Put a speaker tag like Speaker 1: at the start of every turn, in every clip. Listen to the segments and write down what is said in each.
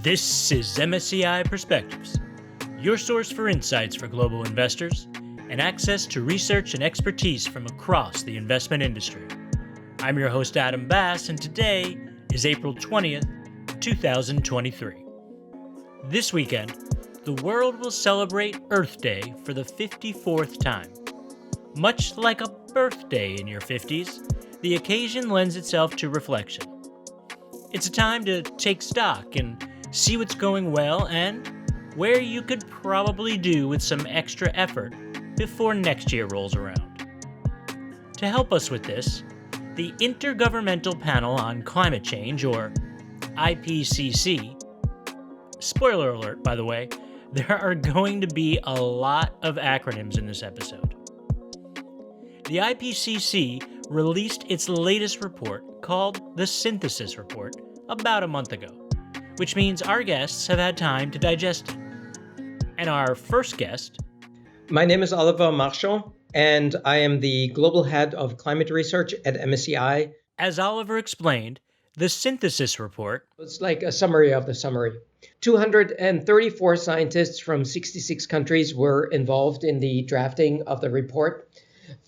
Speaker 1: This is MSCI Perspectives, your source for insights for global investors and access to research and expertise from across the investment industry. I'm your host, Adam Bass, and today is April 20th, 2023. This weekend, the world will celebrate Earth Day for the 54th time. Much like a birthday in your 50s, the occasion lends itself to reflection. It's a time to take stock and see what's going well and where you could probably do with some extra effort before next year rolls around. To help us with this, the Intergovernmental Panel on Climate Change, or IPCC, spoiler alert by the way, there are going to be a lot of acronyms in this episode. The IPCC released its latest report called the Synthesis Report about a month ago, which means our guests have had time to digest it. And our first guest...
Speaker 2: My name is Marchand, and I am the Global Head of Climate Research at MSCI.
Speaker 1: As Oliver explained, the Synthesis Report...
Speaker 2: It's like a summary of the summary. 234 scientists from 66 countries were involved in the drafting of the report.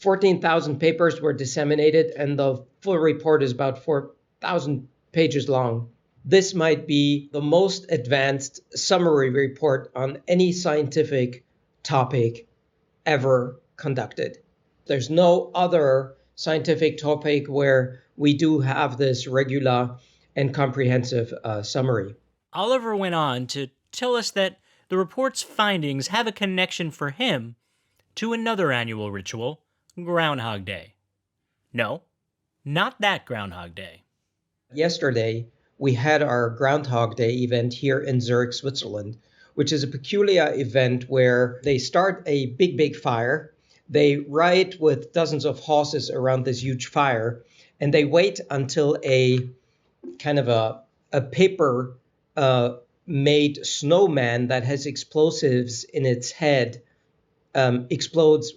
Speaker 2: 14,000 papers were disseminated, and the full report is about 4,000 pages long. This might be the most advanced summary report on any scientific topic ever conducted. There's no other scientific topic where we do have this regular and comprehensive summary.
Speaker 1: Oliver went on to tell us that the report's findings have a connection for him to another annual ritual, Groundhog Day. No, not that Groundhog Day.
Speaker 2: Yesterday, we had our Groundhog Day event here in Zurich, Switzerland, which is a peculiar event where they start a big fire. They ride with dozens of horses around this huge fire, and they wait until a kind of a paper made snowman that has explosives in its head explodes.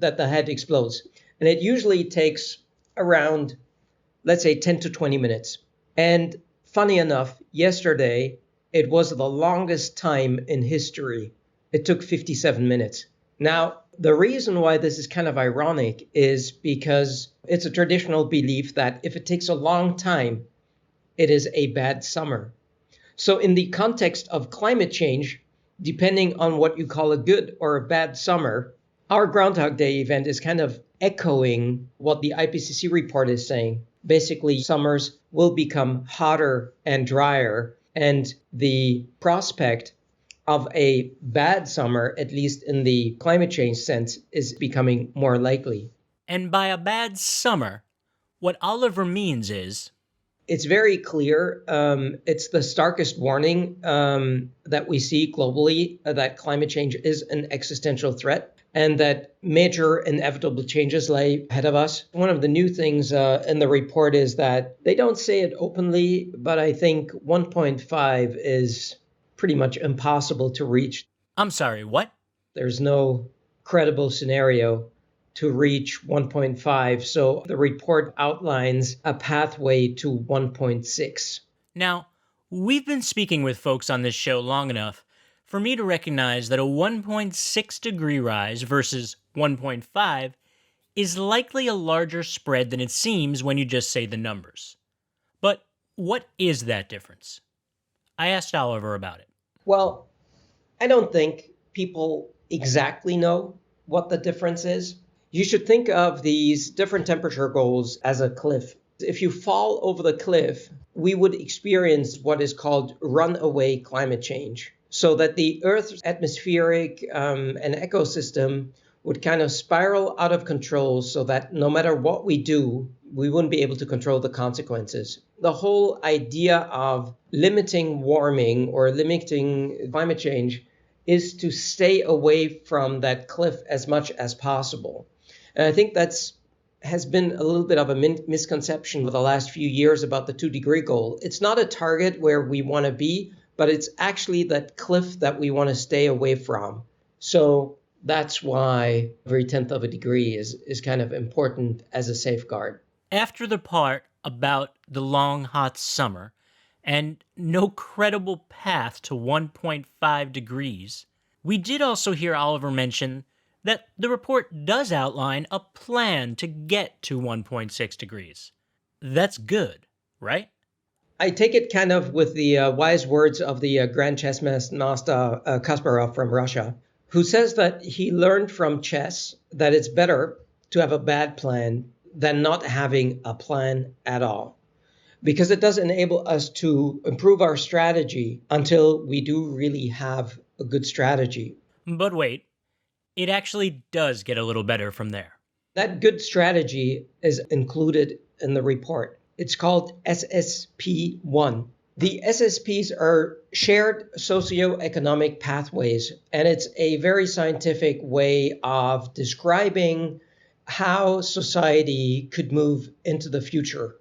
Speaker 2: And it usually takes around, let's say, 10 to 20 minutes. And funny enough, yesterday, it was the longest time in history. It took 57 minutes. Now, the reason why this is kind of ironic is because it's a traditional belief that if it takes a long time, it is a bad summer. So in the context of climate change, depending on what you call a good or a bad summer, our Groundhog Day event is kind of echoing what the IPCC report is saying. Basically, summers will become hotter and drier, and the prospect of a bad summer, at least in the climate change sense, is becoming more likely.
Speaker 1: And by a bad summer, what Oliver means is...
Speaker 2: It's very clear. It's the starkest warning that we see globally that climate change is an existential threat and that major inevitable changes lay ahead of us. One of the new things in the report is that they don't say it openly, but I think 1.5 is pretty much impossible to reach.
Speaker 1: I'm sorry, what?
Speaker 2: There's no credible scenario to reach 1.5, so the report outlines a pathway to 1.6.
Speaker 1: Now, we've been speaking with folks on this show long enough for me to recognize that a 1.6 degree rise versus 1.5 is likely a larger spread than it seems when you just say the numbers. But what is that difference? I asked Oliver about it.
Speaker 2: Well, I don't think people exactly know what the difference is. You should think of these different temperature goals as a cliff. If you fall over the cliff, we would experience what is called runaway climate change. So that the Earth's atmospheric and ecosystem would kind of spiral out of control so that no matter what we do, we wouldn't be able to control the consequences. The whole idea of limiting warming or limiting climate change is to stay away from that cliff as much as possible. And I think has been a little bit of a misconception for the last few years about the 2-degree goal. It's not a target where we want to be, but it's actually that cliff that we want to stay away from. So that's why every 1/10 of a degree is kind of important as a safeguard.
Speaker 1: After the part about the long, hot summer, and no credible path to 1.5 degrees. We did also hear Oliver mention that the report does outline a plan to get to 1.6 degrees. That's good, right?
Speaker 2: I take it kind of with the wise words of the Grand Chess Master Kasparov from Russia, who says that he learned from chess that it's better to have a bad plan than not having a plan at all, because it does enable us to improve our strategy until we do really have a good strategy.
Speaker 1: But wait, it actually does get a little better from there.
Speaker 2: That good strategy is included in the report. It's called SSP1. The SSPs are shared socioeconomic pathways, and it's a very scientific way of describing how society could move into the future.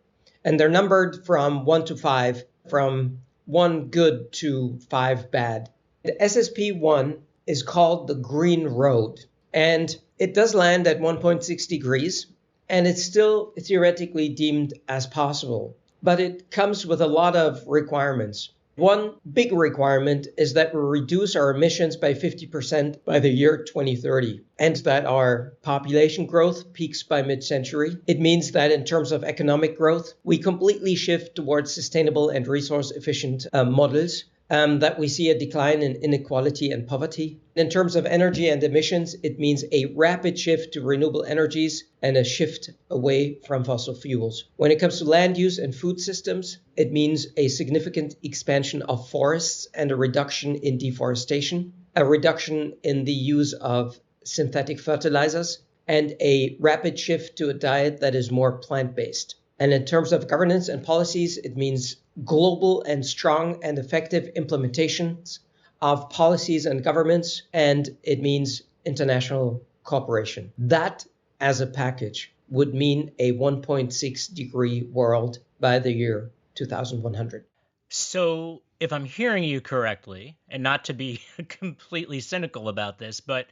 Speaker 2: And they're numbered from 1 to 5, from 1 good to 5 bad. The SSP1 is called the Green Road, and it does land at 1.6 degrees, and it's still theoretically deemed as possible. But it comes with a lot of requirements. One big requirement is that we reduce our emissions by 50% by the year 2030, and that our population growth peaks by mid-century. It means that in terms of economic growth, we completely shift towards sustainable and resource-efficient models, that we see a decline in inequality and poverty. In terms of energy and emissions, it means a rapid shift to renewable energies and a shift away from fossil fuels. When it comes to land use and food systems, it means a significant expansion of forests and a reduction in deforestation, a reduction in the use of synthetic fertilizers, and a rapid shift to a diet that is more plant-based. And in terms of governance and policies, it means global and strong and effective implementations of policies and governments, and it means international cooperation. That, as a package, would mean a 1.6 degree world by the year 2100.
Speaker 1: So, if I'm hearing you correctly, and not to be completely cynical about this, but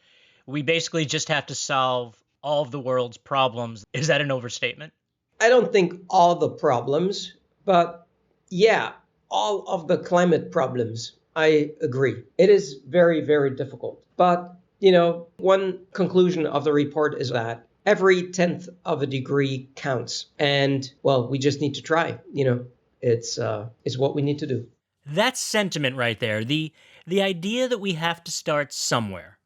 Speaker 1: we basically just have to solve all of the world's problems. Is that an overstatement?
Speaker 2: I don't think all the problems, but yeah, all of the climate problems. I agree. It is very, very difficult. But, one conclusion of the report is that every 10th of a degree counts. And, well, we just need to try. It's what we need to do.
Speaker 1: That sentiment right there, the idea that we have to start somewhere.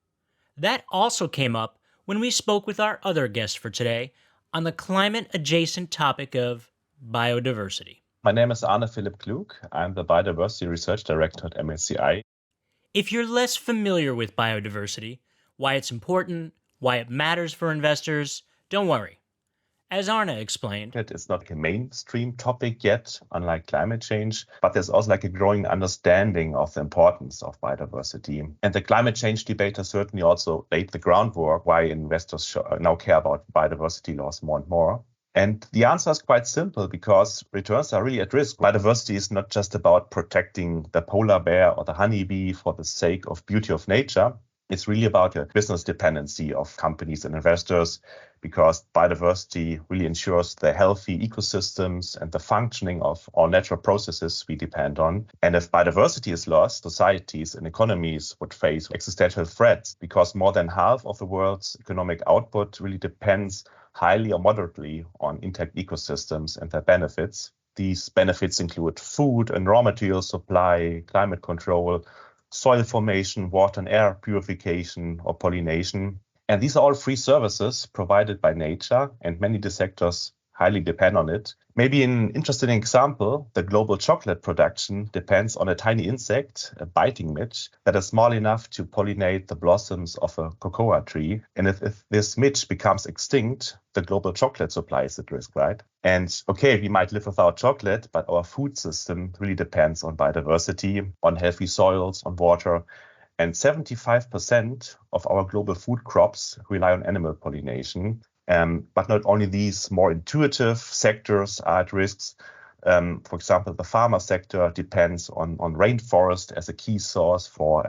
Speaker 1: That also came up when we spoke with our other guest for today on the climate-adjacent topic of biodiversity.
Speaker 3: My name is Arne Philipp Klug. I'm the Biodiversity Research Director at MSCI.
Speaker 1: If you're less familiar with biodiversity, why it's important, why it matters for investors, don't worry. As Arne explained,
Speaker 3: It's not a mainstream topic yet, unlike climate change, but there's also a growing understanding of the importance of biodiversity. And the climate change debate has certainly also laid the groundwork why investors now care about biodiversity laws more and more. And the answer is quite simple, because returns are really at risk. Biodiversity is not just about protecting the polar bear or the honeybee for the sake of beauty of nature. It's really about a business dependency of companies and investors, because biodiversity really ensures the healthy ecosystems and the functioning of all natural processes we depend on. And if biodiversity is lost, societies and economies would face existential threats, because more than half of the world's economic output really depends highly or moderately on intact ecosystems and their benefits. These benefits include food and raw material supply, climate control, soil formation, water and air purification, or pollination. And these are all free services provided by nature, and many of the sectors highly depend on it. Maybe an interesting example, the global chocolate production depends on a tiny insect, a biting midge, that is small enough to pollinate the blossoms of a cocoa tree. And if this midge becomes extinct, the global chocolate supply is at risk, right? And okay, we might live without chocolate, but our food system really depends on biodiversity, on healthy soils, on water. And 75% of our global food crops rely on animal pollination. But not only these more intuitive sectors are at risks. For example, the pharma sector depends on rainforest as a key source for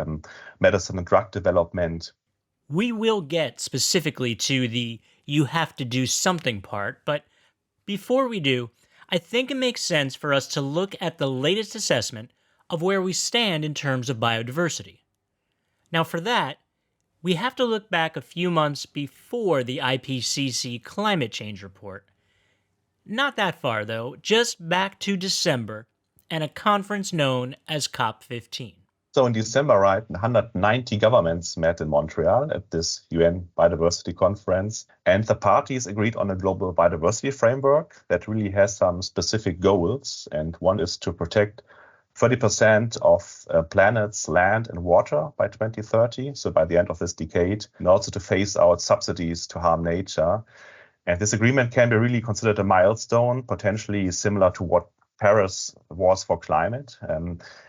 Speaker 3: medicine and drug development.
Speaker 1: we will get specifically to the you have to do something part, but before we do, I think it makes sense for us to look at the latest assessment of where we stand in terms of biodiversity. Now, for that, we have to look back a few months before the IPCC climate change report. Not that far, though, just back to December and a conference known as COP15.
Speaker 3: So in December, right, 190 governments met in Montreal at this UN Biodiversity Conference, and the parties agreed on a global biodiversity framework that really has some specific goals. And one is to protect 30% of planet's land and water by 2030, so by the end of this decade, and also to phase out subsidies to harm nature. And this agreement can be really considered a milestone, potentially similar to what Paris was for climate,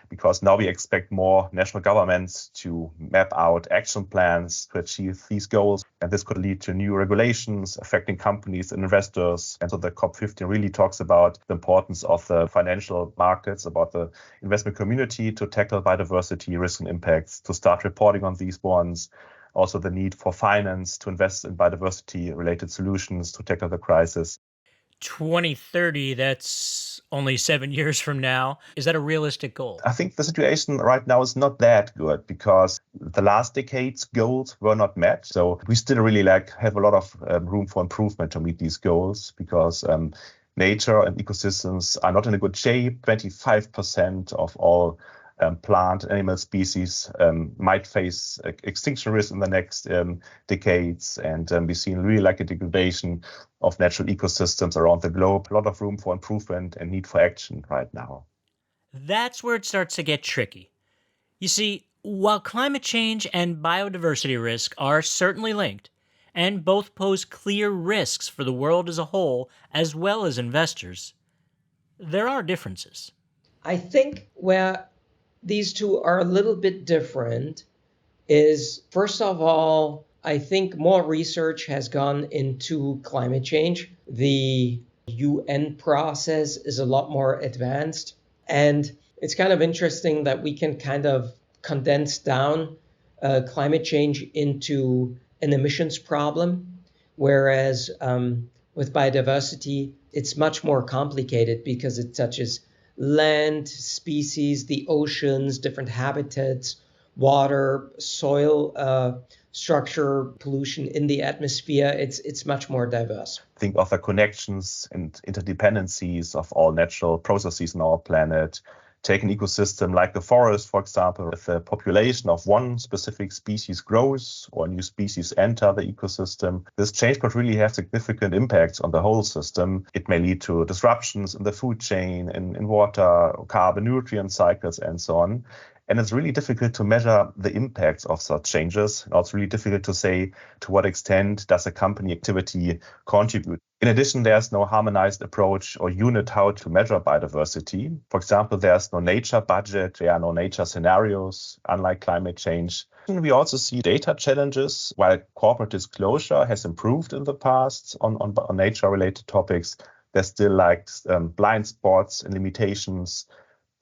Speaker 3: because now we expect more national governments to map out action plans to achieve these goals. And this could lead to new regulations affecting companies and investors. And so the COP15 really talks about the importance of the financial markets, about the investment community to tackle biodiversity risks and impacts, to start reporting on these ones. Also the need for finance to invest in biodiversity-related solutions to tackle the crisis.
Speaker 1: 2030, that's only 7 years from now. Is that a realistic goal?
Speaker 3: I think the situation right now is not that good because the last decade's goals were not met. So we still really have a lot of room for improvement to meet these goals because nature and ecosystems are not in a good shape. 25% of all plant and animal species might face extinction risk in the next decades. And we've seen really a degradation of natural ecosystems around the globe. A lot of room for improvement and need for action right now.
Speaker 1: That's where it starts to get tricky. You see, while climate change and biodiversity risk are certainly linked, and both pose clear risks for the world as a whole as well as investors, there are differences.
Speaker 2: I think where these two are a little bit different is, first of all, I think more research has gone into climate change. The UN process is a lot more advanced. And it's kind of interesting that we can kind of condense down climate change into an emissions problem, whereas with biodiversity, it's much more complicated because it touches land, species, the oceans, different habitats, water, soil structure, pollution in the atmosphere. It's much more diverse.
Speaker 3: Think of the connections and interdependencies of all natural processes on our planet. Take an ecosystem like the forest, for example. If the population of one specific species grows or new species enter the ecosystem, this change could really have significant impacts on the whole system. It may lead to disruptions in the food chain, in water, carbon, nutrient cycles, and so on. And it's really difficult to measure the impacts of such changes. And it's really difficult to say to what extent does a company activity contribute. In addition, there's no harmonized approach or unit how to measure biodiversity. For example, there's no nature budget, there are no nature scenarios, unlike climate change. And we also see data challenges. While corporate disclosure has improved in the past on nature-related topics, there's still blind spots and limitations.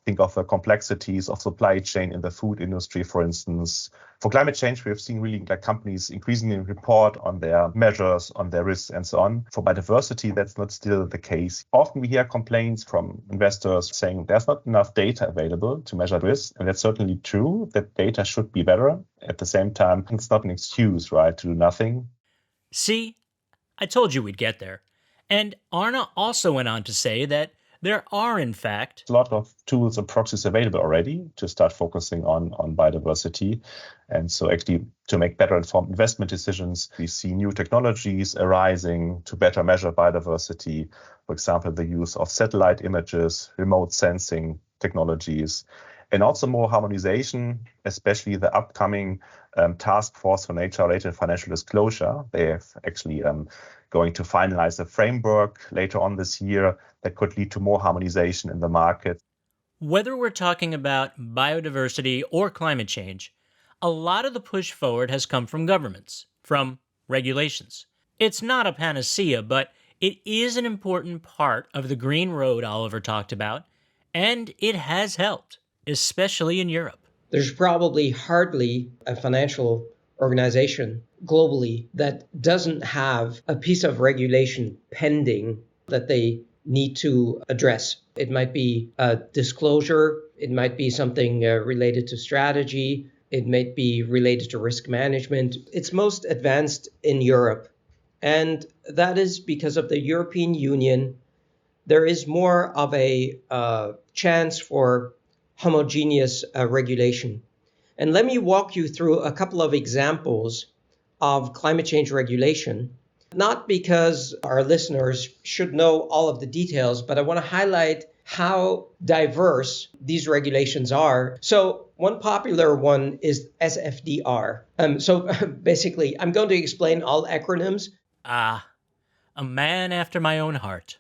Speaker 3: Think of the complexities of supply chain in the food industry, for instance. For climate change, we have seen really companies increasingly report on their measures, on their risks, and so on. For biodiversity, that's not still the case. Often we hear complaints from investors saying there's not enough data available to measure risk. And that's certainly true, that data should be better. At the same time, it's not an excuse, right, to do nothing.
Speaker 1: See, I told you we'd get there. And Arne also went on to say that there are, in fact,
Speaker 3: a lot of tools and proxies available already to start focusing on biodiversity. And so actually to make better informed investment decisions, we see new technologies arising to better measure biodiversity. For example, the use of satellite images, remote sensing technologies, and also more harmonization, especially the upcoming task force for nature-related financial disclosure. They have actually going to finalize a framework later on this year that could lead to more harmonization in the market.
Speaker 1: Whether we're talking about biodiversity or climate change, a lot of the push forward has come from governments, from regulations. It's not a panacea, but it is an important part of the green road Oliver talked about, and it has helped, especially in Europe.
Speaker 2: There's probably hardly a financial organization globally that doesn't have a piece of regulation pending that they need to address. It might be a disclosure, it might be something related to strategy, it might be related to risk management. It's most advanced in Europe. And that is because of the European Union. There is more of a chance for homogeneous regulation. And let me walk you through a couple of examples of climate change regulation, not because our listeners should know all of the details, but I want to highlight how diverse these regulations are. So one popular one is SFDR. So basically, I'm going to explain all acronyms.
Speaker 1: Ah, a man after my own heart.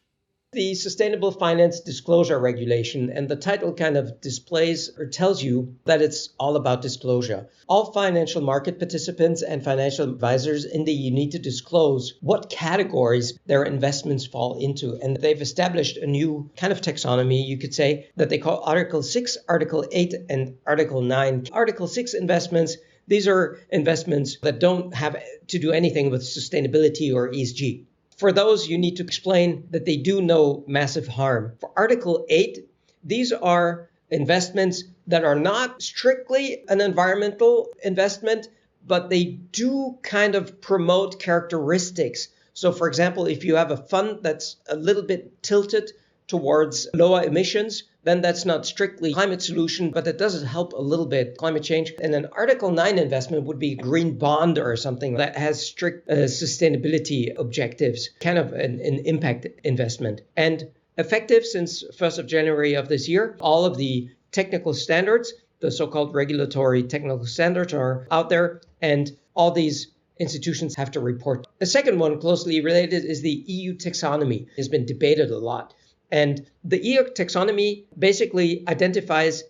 Speaker 2: The Sustainable Finance Disclosure Regulation, and the title kind of displays or tells you that it's all about disclosure. All financial market participants and financial advisors in the EU need to disclose what categories their investments fall into. And they've established a new kind of taxonomy, you could say, that they call Article 6, Article 8, and Article 9. Article 6 investments, these are investments that don't have to do anything with sustainability or ESG. For those, you need to explain that they do no massive harm. For Article 8, these are investments that are not strictly an environmental investment, but they do kind of promote characteristics. So for example, if you have a fund that's a little bit tilted towards lower emissions, then that's not strictly climate solution, but it does help a little bit climate change. And an Article 9 investment would be a green bond or something that has strict sustainability objectives, kind of an impact investment. And effective since 1st of January of this year, all of the technical standards, the so-called regulatory technical standards are out there, and all these institutions have to report. The second one closely related is the EU taxonomy. It's been debated a lot. And the EU taxonomy basically identifies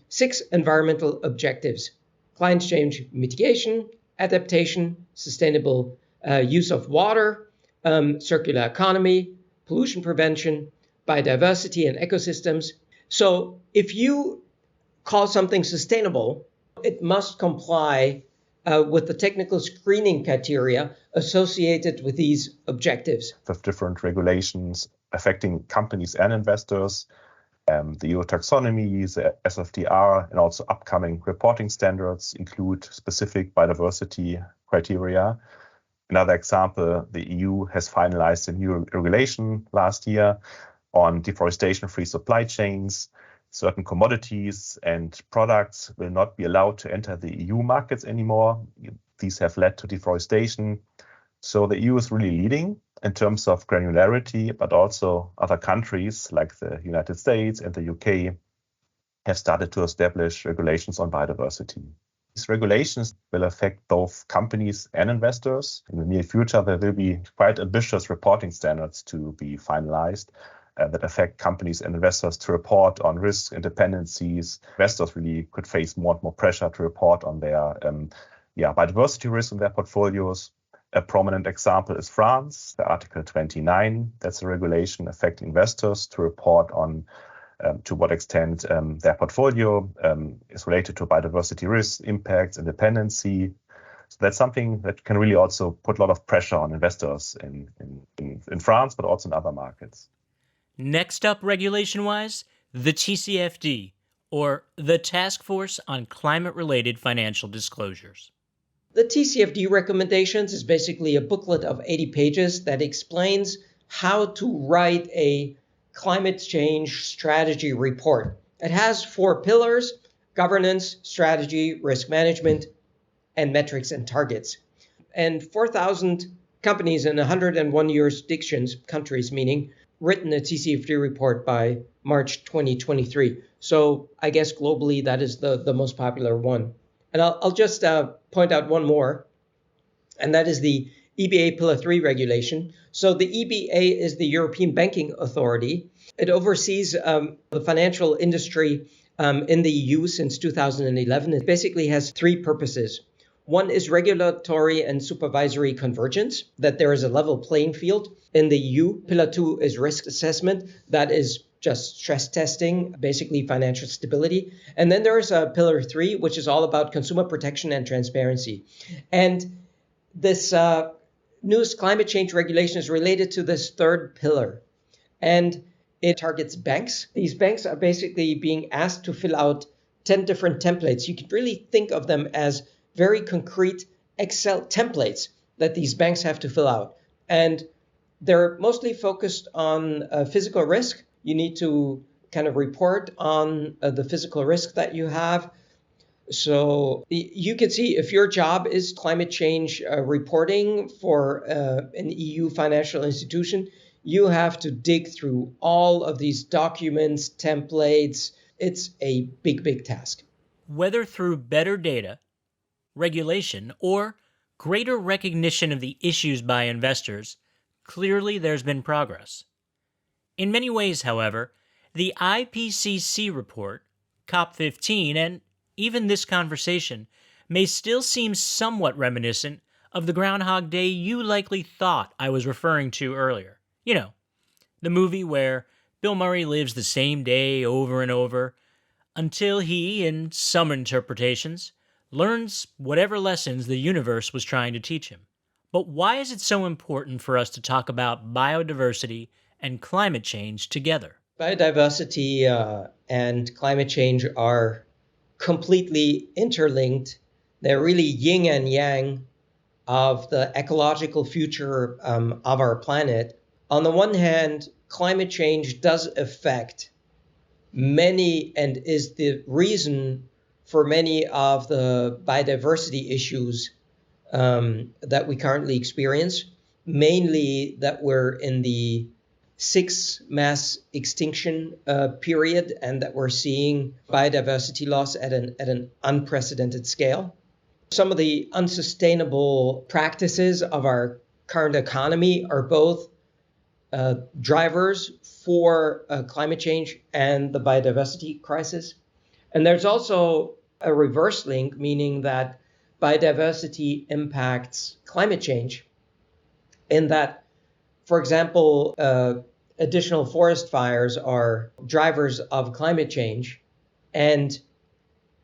Speaker 2: 6 environmental objectives: climate change mitigation, adaptation, sustainable use of water, circular economy, pollution prevention, biodiversity and ecosystems. So if you call something sustainable, it must comply with the technical screening criteria associated with these objectives.
Speaker 3: With different regulations affecting companies and investors, the EU taxonomy, the SFDR, and also upcoming reporting standards include specific biodiversity criteria. Another example, the EU has finalized a new regulation last year on deforestation-free supply chains. Certain commodities and products will not be allowed to enter the EU markets anymore. These have led to deforestation. So the EU is really leading in terms of granularity, but also other countries like the United States and the UK have started to establish regulations on biodiversity. These regulations will affect both companies and investors. In the near future, there will be quite ambitious reporting standards to be finalized that affect companies and investors to report on risks and dependencies. Investors really could face more and more pressure to report on their biodiversity risks in their portfolios. A prominent example is France, the Article 29. That's a regulation affecting investors to report on to what extent their portfolio is related to biodiversity risks, impacts, and dependency. So that's something that can really also put a lot of pressure on investors in France, but also in other markets.
Speaker 1: Next up, regulation-wise, the TCFD, or the Task Force on Climate-Related Financial Disclosures.
Speaker 2: The TCFD recommendations is basically a booklet of 80 pages that explains how to write a climate change strategy report. It has 4 pillars: governance, strategy, risk management, and metrics and targets. And 4,000 companies in 101 jurisdictions, countries meaning, written a TCFD report by March 2023. So I guess globally that is the most popular one. And I'll just point out one more, and that is the EBA Pillar 3 regulation. So the EBA is the European Banking Authority. It oversees the financial industry in the EU since 2011. It basically has 3 purposes. One is regulatory and supervisory convergence, that there is a level playing field in the EU. Pillar 2 is risk assessment, that is just stress testing, basically financial stability. And then there is a Pillar 3, which is all about consumer protection and transparency. And this newest climate change regulation is related to this third pillar. And it targets banks. These banks are basically being asked to fill out 10 different templates. You can really think of them as very concrete Excel templates that these banks have to fill out. And they're mostly focused on physical risk. You need to kind of report on the physical risk that you have. So you can see if your job is climate change reporting for an EU financial institution, you have to dig through all of these documents, templates. It's a big, big task.
Speaker 1: Whether through better data, regulation, or greater recognition of the issues by investors, clearly there's been progress. In many ways, however, the IPCC report, COP15, and even this conversation may still seem somewhat reminiscent of the Groundhog Day you likely thought I was referring to earlier. You know, the movie where Bill Murray lives the same day over and over until he, in some interpretations, learns whatever lessons the universe was trying to teach him. But why is it so important for us to talk about biodiversity and climate change together?
Speaker 2: Biodiversity and climate change are completely interlinked. They're really yin and yang of the ecological future of our planet. On the one hand, climate change does affect many and is the reason for many of the biodiversity issues that we currently experience, mainly that we're in the sixth mass extinction period and that we're seeing biodiversity loss at an unprecedented scale. Some of the unsustainable practices of our current economy are both drivers for climate change and the biodiversity crisis. And there's also a reverse link, meaning that biodiversity impacts climate change in that, for example, additional forest fires are drivers of climate change, and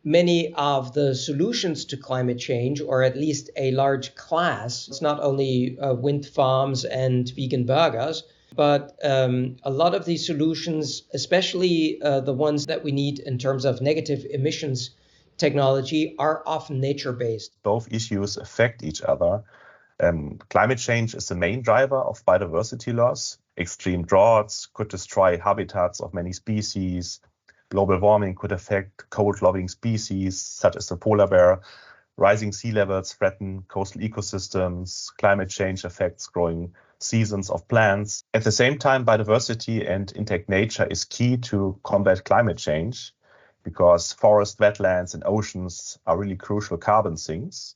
Speaker 2: many of the solutions to climate change, or at least a large class, it's not only wind farms and vegan burgers, but a lot of these solutions, especially the ones that we need in terms of negative emissions technology, are often nature-based.
Speaker 3: Both issues affect each other. Climate change is the main driver of biodiversity loss. Extreme droughts could destroy habitats of many species. Global warming could affect cold-loving species, such as the polar bear. Rising sea levels threaten coastal ecosystems. Climate change affects growing seasons of plants. At the same time, biodiversity and intact nature is key to combat climate change because forests, wetlands, and oceans are really crucial carbon sinks.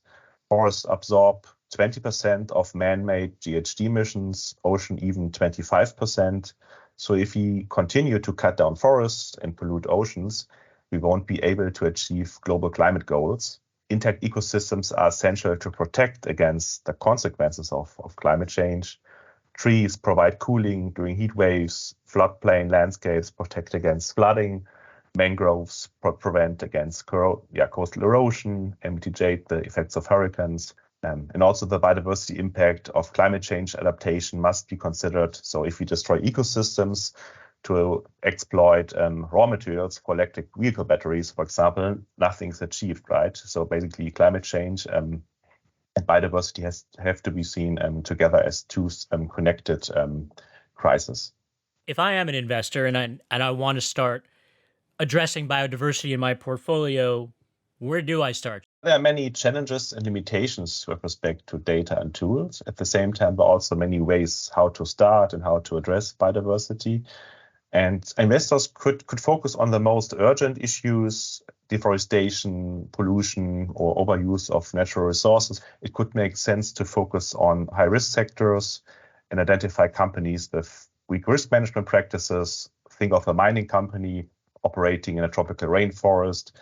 Speaker 3: Forests absorb 20% of man-made GHG emissions, ocean even 25%. So if we continue to cut down forests and pollute oceans, we won't be able to achieve global climate goals. Intact ecosystems are essential to protect against the consequences of climate change. Trees provide cooling during heat waves, floodplain landscapes protect against flooding, mangroves prevent against coastal erosion and mitigate the effects of hurricanes. And also the biodiversity impact of climate change adaptation must be considered. So if we destroy ecosystems to exploit raw materials for electric vehicle batteries, for example, nothing's achieved, right? So basically climate change and biodiversity have to be seen together as two connected crises.
Speaker 1: If I am an investor and I want to start addressing biodiversity in my portfolio, where do I start?
Speaker 3: There are many challenges and limitations with respect to data and tools. At the same time, there are also many ways how to start and how to address biodiversity. And investors could focus on the most urgent issues, deforestation, pollution, or overuse of natural resources. It could make sense to focus on high-risk sectors and identify companies with weak risk management practices. Think of a mining company operating in a tropical rainforest,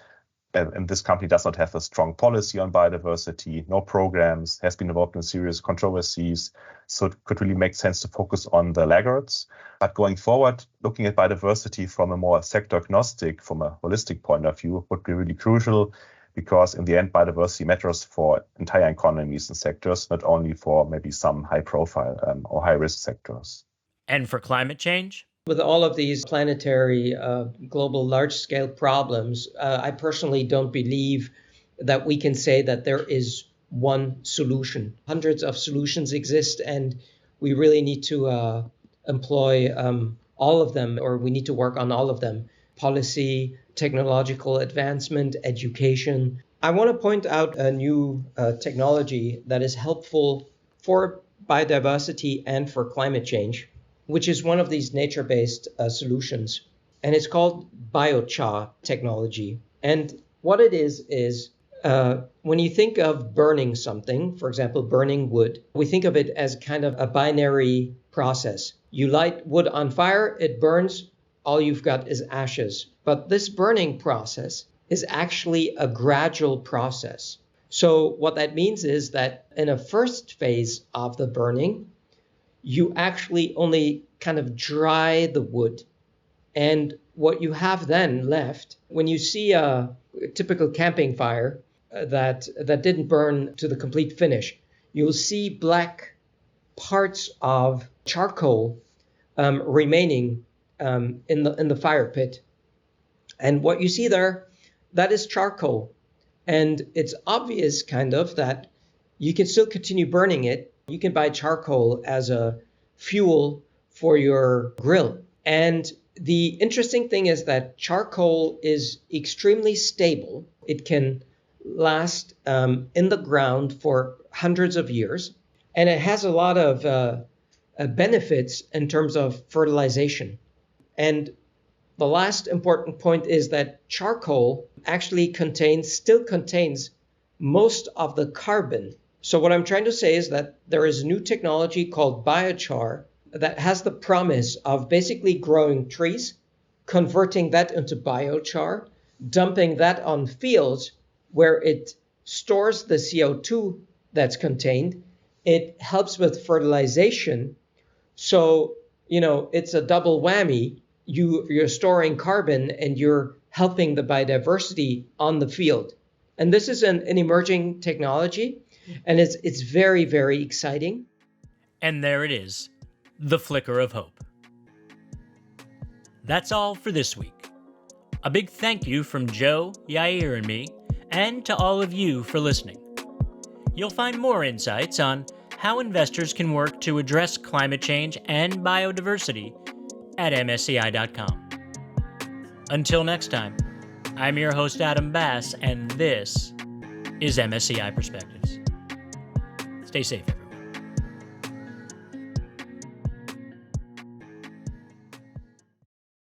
Speaker 3: and this company does not have a strong policy on biodiversity, no programs, has been involved in serious controversies. So it could really make sense to focus on the laggards. But going forward, looking at biodiversity from a more sector agnostic, from a holistic point of view, would be really crucial because in the end, biodiversity matters for entire economies and sectors, not only for maybe some high profile or high risk sectors.
Speaker 1: And for climate change?
Speaker 2: With all of these planetary, global, large-scale problems, I personally don't believe that we can say that there is one solution. Hundreds of solutions exist, and we really need to employ all of them, or we need to work on all of them. Policy, technological advancement, education. I want to point out a new technology that is helpful for biodiversity and for climate change, which is one of these nature-based solutions. And it's called biochar technology. And what it is when you think of burning something, for example, burning wood, we think of it as kind of a binary process. You light wood on fire, it burns, all you've got is ashes. But this burning process is actually a gradual process. So what that means is that in a first phase of the burning, you actually only kind of dry the wood. And what you have then left, when you see a typical camping fire that didn't burn to the complete finish, you'll see black parts of charcoal remaining in the fire pit. And what you see there, that is charcoal. And it's obvious kind of that you can still continue burning it. You can buy charcoal as a fuel for your grill. And the interesting thing is that charcoal is extremely stable. It can last in the ground for hundreds of years. And it has a lot of benefits in terms of fertilization. And the last important point is that charcoal actually still contains most of the carbon. So what I'm trying to say is that there is a new technology called biochar that has the promise of basically growing trees, converting that into biochar, dumping that on fields where it stores the CO2 that's contained. It helps with fertilization. So, it's a double whammy. You're storing carbon and you're helping the biodiversity on the field. And this is an emerging technology, and it's very, very exciting.
Speaker 1: And there it is, the flicker of hope. That's all for this week. A big thank you from Joe, Yair, and me, and to all of you for listening. You'll find more insights on how investors can work to address climate change and biodiversity at MSCI.com. Until next time, I'm your host Adam Bass, and this is MSCI Perspectives. Stay safe.